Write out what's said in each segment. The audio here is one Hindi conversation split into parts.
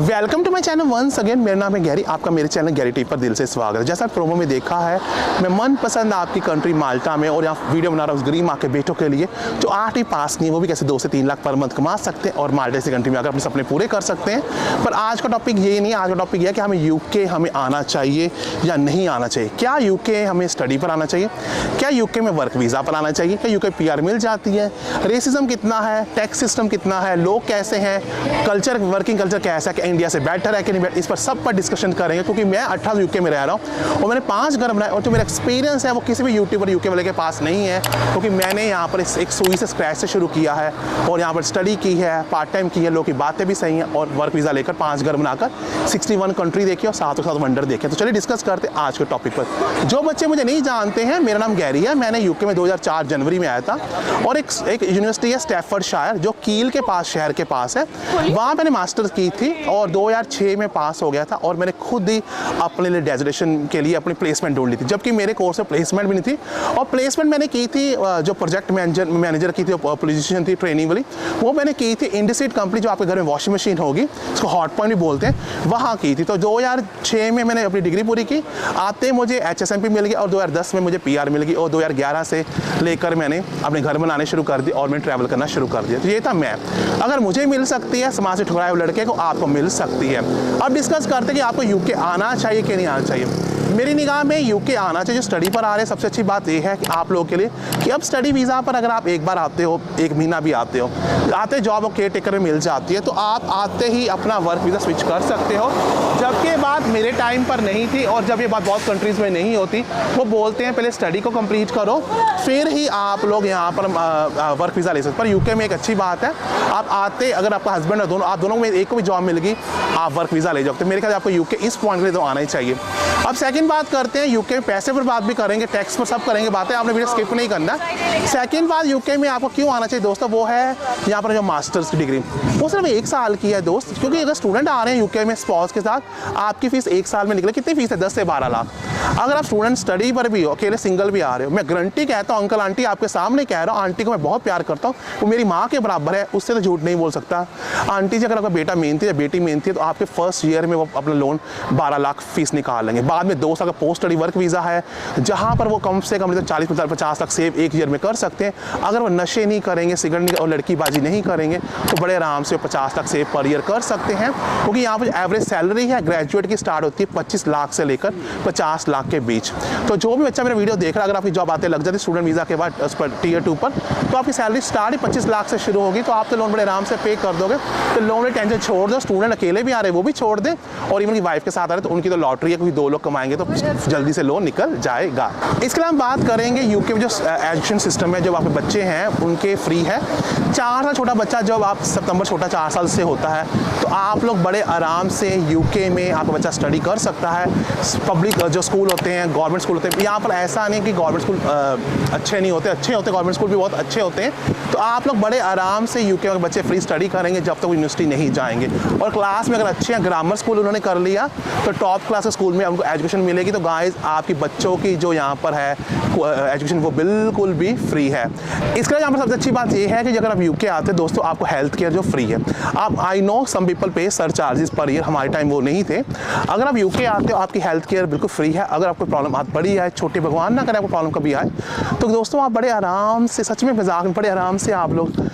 Welcome to my channel once again. मेरा नाम है गैरी, आपका मेरे चैनल गैरी टिप पर दिल से स्वागत है। जैसा प्रोमो में देखा है, मैं मनपसंद आपकी कंट्री माल्टा में और यहाँ वीडियो बना रहा हूँ उस गरीब माँ के बेटों के लिए जो 8वीं पास नहीं है, वो भी कैसे 2 से 3 लाख पर मंथ कमा सकते हैं और माल्टा जैसी कंट्री में आकर अपने सपने पूरे कर सकते हैं। पर आज का टॉपिक ये नहीं है, आज का टॉपिक यह है कि हमें यूके हमें आना चाहिए या नहीं आना चाहिए। क्या यूके हमें स्टडी पर आना चाहिए? क्या यूके में वर्क वीज़ा पर आना चाहिए? क्या यूके PR मिल जाती है? रेसिज्म कितना है? टैक्स सिस्टम कितना है? लोग कैसे हैं? कल्चर, वर्किंग कल्चर कैसा है? कि इंडिया से बेटर है कि नहीं? इस पर सब पर डिस्कशन करेंगे क्योंकि मैं 18 यूके में रह रहा हूँ और मैंने 5 घर बनाए और जो मेरा एक्सपीरियंस है वो किसी भी यूट्यूबर यूके वाले के पास नहीं है, क्योंकि मैंने यहाँ पर एक सुई से स्क्रैच से शुरू किया है और यहाँ पर स्टडी की है, पार्ट टाइम की है, लोगों की बातें भी सही हैं और वर्क वीज़ा लेकर 5 घर बनाकर 61 कंट्री देखी और साथ वंडर देखे। तो चलिए डिस्कस करते हैं आज के टॉपिक पर। जो बच्चे मुझे नहीं जानते हैं, मेरा नाम गैरी है। मैंने यूके में 2004 जनवरी में आया था और एक यूनिवर्सिटी है स्टैफर्डशायर जो कील के पास, शहर के पास है, वहाँ मैंने मास्टर्स की थी और 2006 में पास हो गया था और मैंने खुद ही अपने लिए डेजिग्नेशन के लिए अपनी प्लेसमेंट ढूंढ ली थी, जबकि मेरे कोर्स में प्लेसमेंट भी नहीं थी। और प्लेसमेंट मैंने की थी जो प्रोजेक्ट मैनेजर की थी पोजीशन थी ट्रेनिंग वाली, वो मैंने की थी इंडस्ट्रीट कंपनी जो आपके घर में वॉशिंग मशीन होगी, उसको हॉट पॉइंट भी बोलते हैं, वहाँ की थी। तो 2006 में मैंने अपनी डिग्री पूरी की, आते ही मुझे HSMP मिल गया और 2010 में मुझे PR मिल गई और 2011 से लेकर मैंने अपने घर बनाने शुरू कर दिए और मैंने ट्रैवल करना शुरू कर दिया। तो ये था मैं। अगर मुझे मिल सकती है समाज से ठुकराए हुए लड़के को, आपको मिल सकती है। अब डिस्कस करते कि आपको यूके आना चाहिए कि नहीं आना चाहिए। मेरी निगाह में यूके आना चाहिए। जो स्टडी पर आ रहे हैं, सबसे अच्छी बात यह है कि आप लोगों के लिए कि अब स्टडी वीज़ा पर अगर आप एक बार आते हो, 1 महीना भी आते हो, आते जॉब और केयर टेकर में मिल जाती है, तो आप आते ही अपना वर्क वीज़ा स्विच कर सकते हो। जबकि ये बात मेरे टाइम पर नहीं थी और जब ये बात बहुत कंट्रीज़ में नहीं होती, वो बोलते हैं पहले स्टडी को कंप्लीट करो फिर ही आप लोग यहाँ पर वर्क वीज़ा ले सकते। पर यूके में एक अच्छी बात है, आप आते, अगर आपका हस्बैंड और आप दोनों में एक को भी जॉब मिल गई, आप वर्क वीज़ा ले जाओगे। तो मेरे ख्याल आपको यूके इस पॉइंट के लिए तो आना ही चाहिए। अब सेकंड बात करते हैं, यूके में पैसे पर बात भी करेंगे, टैक्स पर सब करेंगे बातें, आपने वीडियो स्किप नहीं करना। सेकंड बात यूके में आपको क्यों आना चाहिए दोस्तों, वो है यहाँ पर जो मास्टर्स की डिग्री, वो सिर्फ 1 साल की है दोस्त। क्योंकि अगर स्टूडेंट आ रहे हैं यूके में स्पॉस के साथ, आपकी फीस 1 साल में निकले, कितनी फीस है? 10 से 12 लाख। अगर आप स्टूडेंट स्टडी पर भी हो, अकेले सिंगल भी आ रहे हो, मैं गारंटी कहता हूँ, अंकल आंटी आपके सामने कह रहा हूँ, आंटी को मैं बहुत प्यार करता हूँ, वो मेरी माँ के बराबर है, उससे तो झूठ नहीं बोल सकता। आंटी जी, अगर आपका बेटा मेहनती है, बेटी मेहनती है, तो आपके फर्स्ट ईयर में वो अपना लोन 12 लाख फीस निकाल लेंगे। बाद में 2 साल का पोस्ट स्टडी वर्क वीज़ा है, जहाँ पर वो कम से कम 40-50 लाख सेव 1 ईयर में कर सकते हैं। अगर वो नशे नहीं करेंगे, सिगरेट नहीं और लड़कीबाजी नहीं करेंगे, तो बड़े आराम से 50 लाख सेव पर ईयर कर सकते हैं। क्योंकि यहाँ पर एवरेज सैलरी है ग्रेजुएट की स्टार्ट होती है 25 लाख से लेकर 50 लाख के बीच। तो जो भी बच्चा मेरा वीडियो देख रहा है, अगर आपकी जॉब आते लग जाती स्टूडेंट वीज़ा के बाद उस पर Tier 2 पर, तो आपकी सैलरी स्टार्ट ही 25 लाख से शुरू होगी। तो आप तो लोन बड़े आराम से पे कर दोगे। तो लोन में टेंशन छोड़ दो, स्टूडेंट अकेले भी आ रहे हैं वो भी छोड़ दें, और इवन की वाइफ के साथ आ रहे तो उनकी तो लॉटरी है, क्योंकि 2 लोग कमाएंगे तो जल्दी से लोन निकल जाएगा। इसके अलावा हम बात करेंगे यूके में जो एजुकेशन सिस्टम है, जब आपके बच्चे हैं उनके फ्री है। 4 साल छोटा बच्चा जब आप सितंबर छोटा 4 साल से होता है, तो आप लोग बड़े आराम से यूके में आपका बच्चा स्टडी कर सकता है। पब्लिक जो स्कूल होते हैं, गवर्नमेंट स्कूल होते हैं, यहाँ पर ऐसा नहीं कि गवर्नमेंट स्कूल अच्छे नहीं होते, अच्छे होते, गवर्नमेंट स्कूल भी बहुत अच्छे होते हैं। तो आप लोग बड़े आराम से यूके में बच्चे फ्री स्टडी करेंगे जब तक वो यूनिवर्सिटी नहीं जाएंगे। और क्लास में अगर अच्छे हैं, ग्रामर स्कूल उन्होंने कर लिया, तो टॉप क्लास के स्कूल में उनको एजुकेशन मिलेगी। तो गाइस, आपकी बच्चों की जो यहाँ पर है एजुकेशन, वो बिल्कुल भी फ्री है। इसके लिए यहाँ पर सबसे अच्छी बात ये है कि अगर आप यूके आते हैं दोस्तों, आपको हेल्थ केयर जो फ्री है। आप, आई नो सम पीपल पे सर चार्जेस पर ईयर, हमारे टाइम वो नहीं थे। अगर आप यूके आते हो, आपकी हेल्थ केयर बिल्कुल फ्री है। अगर आपको प्रॉब्लम बहुत बड़ी है, छोटी, भगवान ना करे आपको प्रॉब्लम कभी आए, तो दोस्तों आप बड़े आराम से, सच में मजाक में, बड़े आराम से आप लोग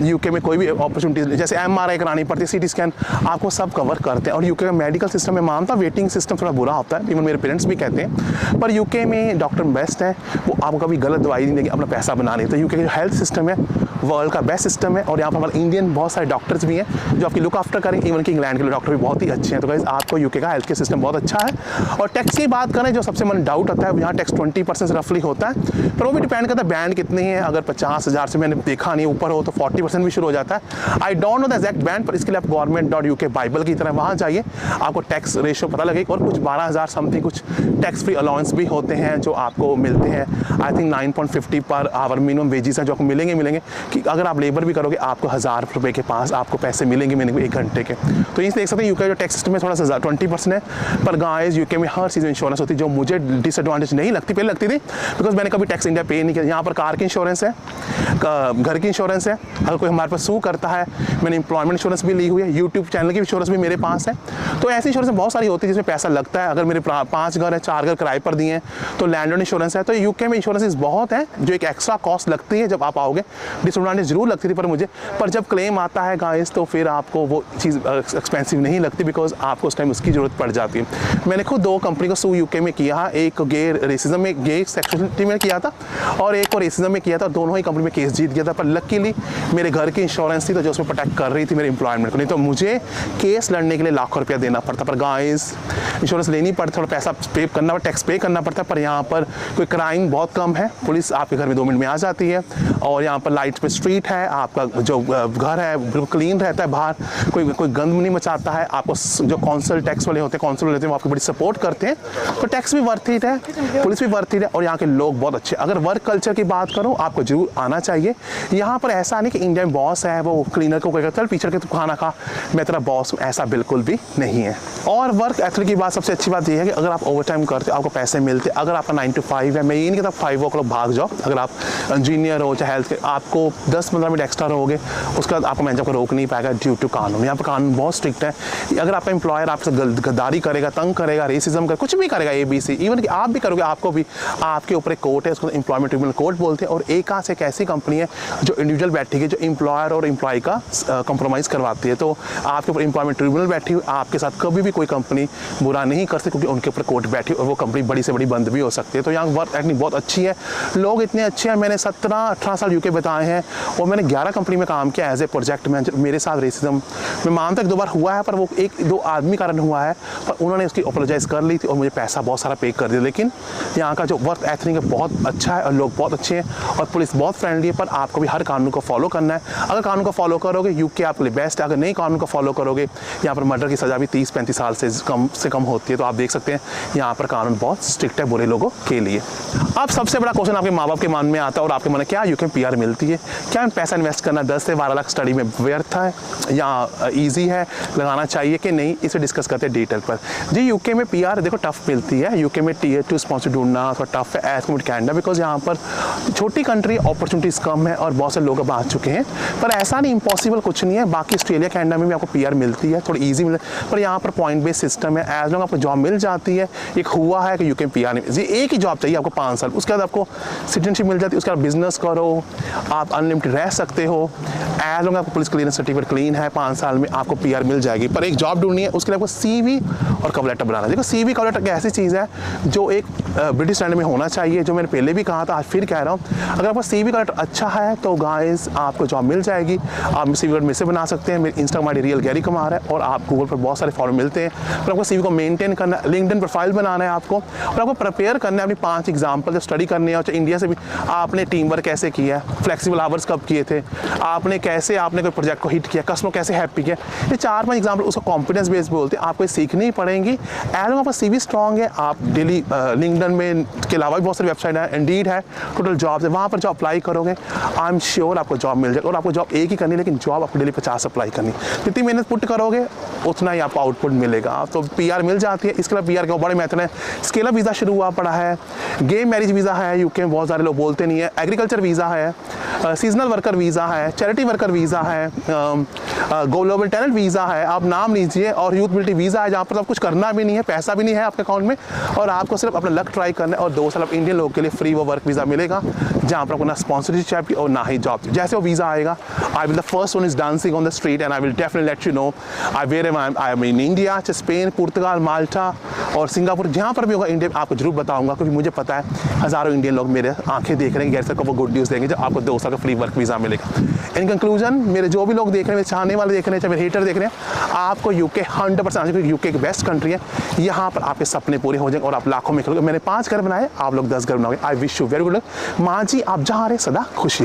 यूके में कोई भी अपॉर्चुनिटीज, जैसे MRI करानी पड़ती है, CT स्कैन, आपको सब कवर करते हैं। और यूके का मेडिकल सिस्टम में मानता, वेटिंग सिस्टम थोड़ा बुरा होता है, इवन मेरे पेरेंट्स भी कहते हैं, पर यूके में डॉक्टर बेस्ट है, वो आपको कभी गलत दवाई नहीं देंगे अपना पैसा बनाने। तो यूके का जो हेल्थ सिस्टम है वर्ल्ड का बेस्ट सिस्टम है। और यहाँ पर हमारे इंडियन बहुत सारे डॉक्टर्स भी हैं जो आपकी लुक आफ्टर करेंगे। इवन कि इंग्लैंड के डॉक्टर भी बहुत ही अच्छे हैं। तो गाइस, आपको यूके का हेल्थ केयर सिस्टम बहुत अच्छा है। और टैक्स की बात करें, जो सबसे मन डाउट होता है, यहाँ टैक्स 20% रफली होता है, पर वो भी डिपेंड करता है बैंड कितने हैं। अगर 50,000 से मैंने देखा नहीं ऊपर हो तो 40% भी शुरू हो जाता है। I don't know the exact band, पर इसके लिए आप government.uk बाइबल की तरह वहाँ जाइए, आपको टैक्स रेशियो पता लगेगा। और कुछ 12,000 समथिंग थिंक कुछ टैक्स फ्री अलाउंस भी होते हैं जो आपको मिलते हैं। I think 9.50 per hour minimum wages हैं जो आपको मिलेंगे कि अगर आप लेबर भी करोगे आपको 1000 रुपये के पास आपको पैसे मिलेंगे मिनिमम 1 घंटे के। तो ये देख सकते हैं यूके जो टैक्स सिस्टम है थोड़ा सा 20% है, पर गाइस यूके में हर चीज़ में इंश्योरेंस होती है जो मुझे डिसएडवांटेज नहीं लगती, पहले लगती थी बिकॉज मैंने कभी टैक्स इंडिया पे नहीं किया। यहाँ पर कार की इंश्योरेंस है, घर की इंश्योरेंस है, अगर कोई हमारे पास सू करता है, मैंने एम्प्लॉयमेंट इंश्योरेंस भी ली हुई है, यूट्यूब चैनल की इंश्योरेंस भी मेरे पास है। तो ऐसी इंश्योरेंस बहुत सारी होती है जिसमें पैसा लगता है। अगर मेरे 5 घर है, 4 घर किराए पर दिए हैं तो लैंडलॉर्ड इंश्योरेंस है। तो यूके में इंश्योरेंस बहुत है जो एक एक्स्ट्रा कॉस्ट लगती है जब आप आओगे, डिसएडवांटेज जरूर लगती थी पर मुझे, पर जब क्लेम आता है गाइस तो फिर आपको वो चीज़ एक्सपेंसिव नहीं लगती बिकॉज आपको उस टाइम उसकी ज़रूरत पड़ जाती है। मैंने खुद 2 कंपनी को सू यूके में किया, एक गे रेसिज्म में गे सेक्सुअलिटी में किया था और एक और रेसिज्म में किया था। दोनों ही कंपनी में केस जीत गया था, पर लकीली मेरे घर की इंश्योरेंस थी तो जो उसमें प्रोटेक्ट कर रही थी मेरे एम्प्लॉयमेंट को, नहीं तो मुझे केस लड़ने के लिए लाखों रुपया देना पड़ता। पर गाइस इंश्योरेंस लेनी पड़ती, थोड़ा पैसा पे करना, टैक्स पे करना पड़ता है, पर यहाँ पर कोई क्राइम बहुत कम है, पुलिस आपके घर में 2 मिनट में आ जाती है और यहाँ पर लाइट पे स्ट्रीट है, आपका जो घर है बिल्कुल क्लीन रहता है, बाहर कोई गंद नहीं मचाता है। आपको जो कौंसल टैक्स वाले होते हैं, कौंसल लेते हैं, वो आपकी बड़ी सपोर्ट करते हैं। तो टैक्स भी वर्थ इट है, पुलिस भी वर्थ इट है और यहाँ के लोग बहुत अच्छे। अगर वर्क कल्चर की बात करूँ आपको जरूर आना चाहिए। यहाँ पर ऐसा नहीं कि इंडिया में बॉस है वो क्लीनर को कहता है पीछे के तो खाना खा मैं तेरा बॉस हूँ, ऐसा बिल्कुल भी नहीं है। और वर्क एथिक की बात सबसे अच्छी बात यह है कि अगर आप ओवर टाइम करते हो आपको पैसे मिलते। अगर आपका 9 to 5 है, मैं ये नहीं कहता 5 o'clock भाग जाओ, अगर आप इंजीनियर हो चाहे हेल्थ के, आपको 10-15 मिनट एक्स्ट्रा रहोगे उसके बाद आपको मैनेजर को रोक नहीं पाएगा ड्यू टू कानून। यहाँ पर कानून बहुत स्ट्रिक्ट है। अगर आपका एम्प्लॉयर आपसे गद्दारी करेगा, तंग करेगा, रेसिज्म कर कुछ भी करेगा, ABC इवन कि आप भी करोगे आपको भी आपके ऊपर एक कोर्ट है, उसको एम्प्लॉयमेंट ट्रिब्यूनल कोर्ट बोलते हैं। और एकास एक ऐसी कंपनी है जो इंडिविजुअल बैठी है जो एम्प्लॉयर और एम्प्लॉय का कंप्रोमाइज़ करवाती है। तो आपके ऊपर एम्प्लॉयमेंट ट्रिब्यूनल बैठी हुई, आपके साथ कभी भी कोई कंपनी बुरा नहीं कर सकती क्योंकि उनके ऊपर कोर्ट बैठी और वो कंपनी बड़ी से बड़ी बंद भी हो सकती है। तो यहाँ वर्क एथिक बहुत अच्छी है, लोग इतने अच्छे हैं। मैंने 17-18 साल यूके बताए हैं और मैंने 11 कंपनी में काम किया एज ए प्रोजेक्ट मैनेजर। मेरे साथ रेसिज्म मैं मानता 1-2 बार हुआ है, पर वो 1-2 आदमी कारण हुआ है, पर उन्होंने उसकी अपोलोजाइज़ कर ली थी और मुझे पैसा बहुत सारा पे कर दिया। लेकिन यहाँ का जो वर्क एथिक है बहुत अच्छा है और लोग बहुत अच्छे हैं और पुलिस बहुत फ्रेंडली है। पर आपको भी हर कानून को फॉलो करना है। अगर कानून को फॉलो करोगे यूके आपके लिए बेस्ट है, अगर नहीं कानून को फॉलो करोगे यहाँ पर मर्डर की सज़ा भी 30-35 साल से कम होती है। तो आप देख सकते हैं यहाँ पर कानून बहुत स्ट्रिक्ट है बुरे लोगों के लिए। अब सबसे बड़ा क्वेश्चन आपके माँ बाप के मन में आता है और आपके मन में क्या यूके PR मिलती है, क्या पैसा इन्वेस्ट करना 10 से 12 लाख स्टडी में व्यर्थ है या ईजी है, लगाना चाहिए कि नहीं, इसे डिस्कस करते हैं डिटेल पर। जी यूके में PR देखो टफ मिलती है, यूके में Tier 2 स्पॉन्सर ढूंढना थोड़ा टफ है एज कम्पेयर कैनेडा बिकॉज यहाँ पर छोटी कंट्री अपॉर्चुनिटीज़ कम है और बहुत से लोग अब आ चुके हैं। पर ऐसा नहीं इम्पॉसिबल कुछ नहीं है, बाकी ऑस्ट्रेलिया कैनेडा में भी आपको PR मिलती है, थोड़ी ईजी मिलती है। पर यहाँ पर पॉइंट बेस्ड सिस्टम है, एज लॉन्ग आपको जॉब मिल जाती है। एक हुआ है कि यूके PR नहीं, जी एक ही जॉब चाहिए आपको 5 साल, उसके बाद आपको सिटीजनशिप मिल जाती है, उसके बाद बिजनेस करो, आप अनलिमिटेड रह सकते हो। एज लॉन्ग आपको पुलिस क्लियरेंस सर्टिफिकेट क्लीन है 5 साल में आपको PR मिल जाएगी। पर एक जॉब ढूंढनी है उसके लिए आपको CV और कवर लेटर बनाना है। देखो CV कवर लेटर एक ऐसी चीज़ है जो एक ब्रिटिश स्टैंडर्ड में होना चाहिए, जो मैंने पहले भी कहा था आज फिर कह रहा हूँ। अगर आपका CV कवर लेटर अच्छा है तो गाइस आपको जॉब मिल जाएगी। आप CV कवर में से बना सकते हैं। मेरे Instagram ID real Gary Kumar है और आप गूगल पर बहुत सारे फॉलो मिलते हैं। पर आपको CV को मेंटेन करना, लिंक्डइन प्रोफाइल बनाना है आपको और आपको प्रिपेयर करना है अपनी 5 एग्जाम्पल जो स्टडी करनी है। इंडिया से भी आपने टीम वर्क कैसे किया है, फ्लेक्सिबल आवर्स कब किए थे, आपने कोई प्रोजेक्ट को हिट किया, कस्टमर कैसे हैप्पी किया, ये 4-5 एग्जाम्पल उसको कॉन्फिडेंस बेस्ड बोलते हैं। आपको सीखनी ही पड़ेंगी। एज आपका CV स्ट्रॉन्ग है, आप डेली लिंक्डइन में के अलावा भी बहुत सारी वेबसाइट है, इंडीड है, टोटल जॉब्स है, वहाँ पर जो अप्लाई करोगे आई एम श्योर आपको जॉब मिल जाएगी। और आपको जॉब एक ही करनी है लेकिन जॉब आपको डेली 50 अप्लाई करनी, जितनी मेहनत पुट करोगे उतना ही आपको आउटपुट मिलेगा। तो PR मिल जाती है। इसके अलावा PR के बड़े मेथड है, स्केल अप वीज़ा शुरू हुआ पड़ा है, गे मैरिज वीज़ा है यूके में, बहुत सारे लोग बोलते नहीं है, एग्रीकल्चर वीज़ा है, सीजनल वर्कर वीज़ा है, चैरिटी वर्कर वीज़ा है, ग्लोबल टैलेंट वीज़ा है, आप नाम लीजिए, और यूथ मोबिलिटी वीज़ा है जहाँ पर आप कुछ करना भी नहीं है, पैसा भी नहीं है आपके अकाउंट में और आपको सिर्फ अपना लक ट्राई करना है। और 2 साल आप इंडियन लोग के लिए फ्री वो वर्क वीज़ा मिलेगा जहाँ पर आपको ना स्पॉन्सरशिप चाहिए और ना ही जॉब। जैसे वो वीज़ा आएगा, I will the first one is dancing on the street and I will definitely let you know I am in India, Spain, Portugal, Malta और सिंगापुर, जहाँ पर भी होगा इंडिया आपको जरूर बताऊंगा क्योंकि मुझे पता है हज़ारों इंडियन लोग मेरे आंखें देख रहे हैं। गैर सर को वो गुड न्यूज़ देंगे जब आपको 2 साल का फ्री वर्क वीज़ा मिलेगा। इन कंक्लूजन मेरे जो भी लोग देख रहे हैं, मेरे चाहने वाले देख रहे हैं, चाहे मेरे हेटर देख रहे हैं, आपको यूके 100% क्योंकि यूके की बेस्ट कंट्री है। यहाँ पर आपके सपने पूरे हो जाएंगे और आप लाखों में करोगे। मैंने 5 घर बनाए, आप लोग 10 घर बनाओगे। I wish you very good luck. माँ जी आप जहाँ रहे सदा खुशी रहे।